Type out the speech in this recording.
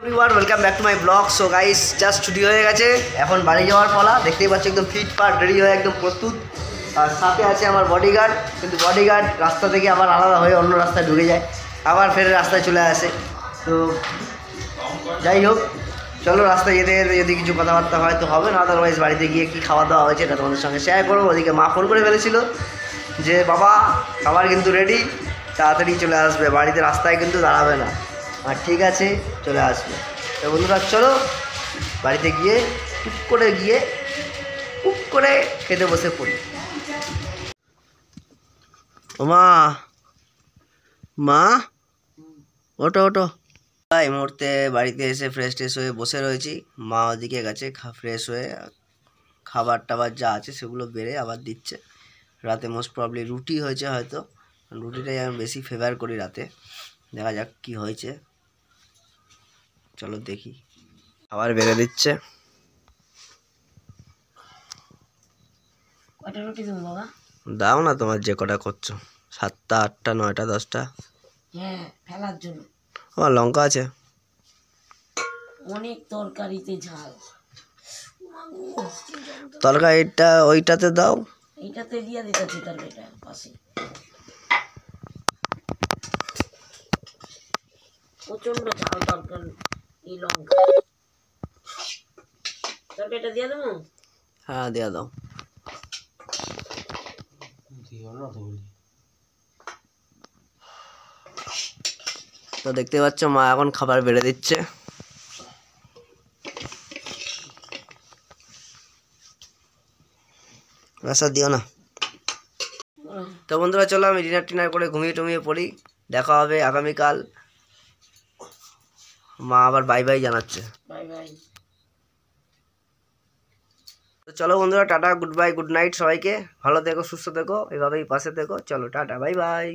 Everyone welcome back to my blog. So guys just ছুটি হয়ে গেছে, এখন বাড়ি যাওয়ার পালা। দেখতেই পাচ্ছি একদম ফিটফাট রেডি হয়ে একদম প্রস্তুত। আর সাথে আছে আমার বডিগার্ড, কিন্তু বডিগার্ড রাস্তা থেকে আবার আলাদা হয়ে অন্য রাস্তায় ঢুকে যায়, আবার ফের রাস্তায় চলে আসে। তো যাই হোক, চলো রাস্তায় যেতে যেতে যদি কিছু কথাবার্তা হয় তো হবে, না আদারওয়াইজ বাড়িতে গিয়ে কী খাওয়া দাওয়া হয়েছে এটা তোমাদের সঙ্গে শেয়ার করবো। ওদিকে মা ফোন করে ফেলেছিল যে বাবা খাবার কিন্তু রেডি, তাড়াতাড়ি চলে আসবে, বাড়িতে রাস্তায় কিন্তু দাঁড়াবে না। আর ঠিক আছে, চলে আসবে। তো বন্ধুরা চলো বাড়িতে গিয়ে টুক করে খেতে বসে পড়ি। ও মা, মা ওটো ওটো। এই মুহূর্তে বাড়িতে এসে ফ্রেশ হয়ে বসে রয়েছি। মা ওদিকে গেছে ফ্রেশ হয়ে খাবার টাবার যা আছে সেগুলো বেড়ে আবার দিচ্ছে। রাতে মোস্ট প্রবলি রুটি হয়েছে হয়তো, রুটিটাই আমি বেশি ফেভার করি রাতে। দেখা যাক কি হয়েছে, চলো দেখি। খাবার বেড়ে দিচ্ছে। কয়টা রুটি দেবো বাবা? দাও না, তোমার যে কটা করছো, 7টা 8টা 9টা 10টা। হ্যাঁ, ফেলার জন্য। ও লঙ্কা আছে, অনেক তরকারিতে ঝাল। তরকারিটা ওইটাতে দাও। এইটাতে দিয়ে দিতেছি তরকারিটা পাশে। প্রচন্ড ঝাল তরকারি, এই লঙ্কা। তরকারিটা দিয়ে দেবো? হ্যাঁ দিয়ে দাও। তো দেখতে পাচ্ছ মা এখন খাবার বেড়ে দিচ্ছে। রাস্তা দিও না। তো বন্ধুরা চলো আমি ডিনার করে ঘুমিয়ে টুমিয়ে পড়ি। দেখা হবে আগামীকাল। মা আবার বাই বাই জানাচ্ছে। Bye bye. তো চলো বন্ধুরা, tata, good bye, good night সবাইকে। ভালো থেকো, সুস্থ থেকো, এভাবেই পাশে থেকো। চলো টাটা, বাই বাই।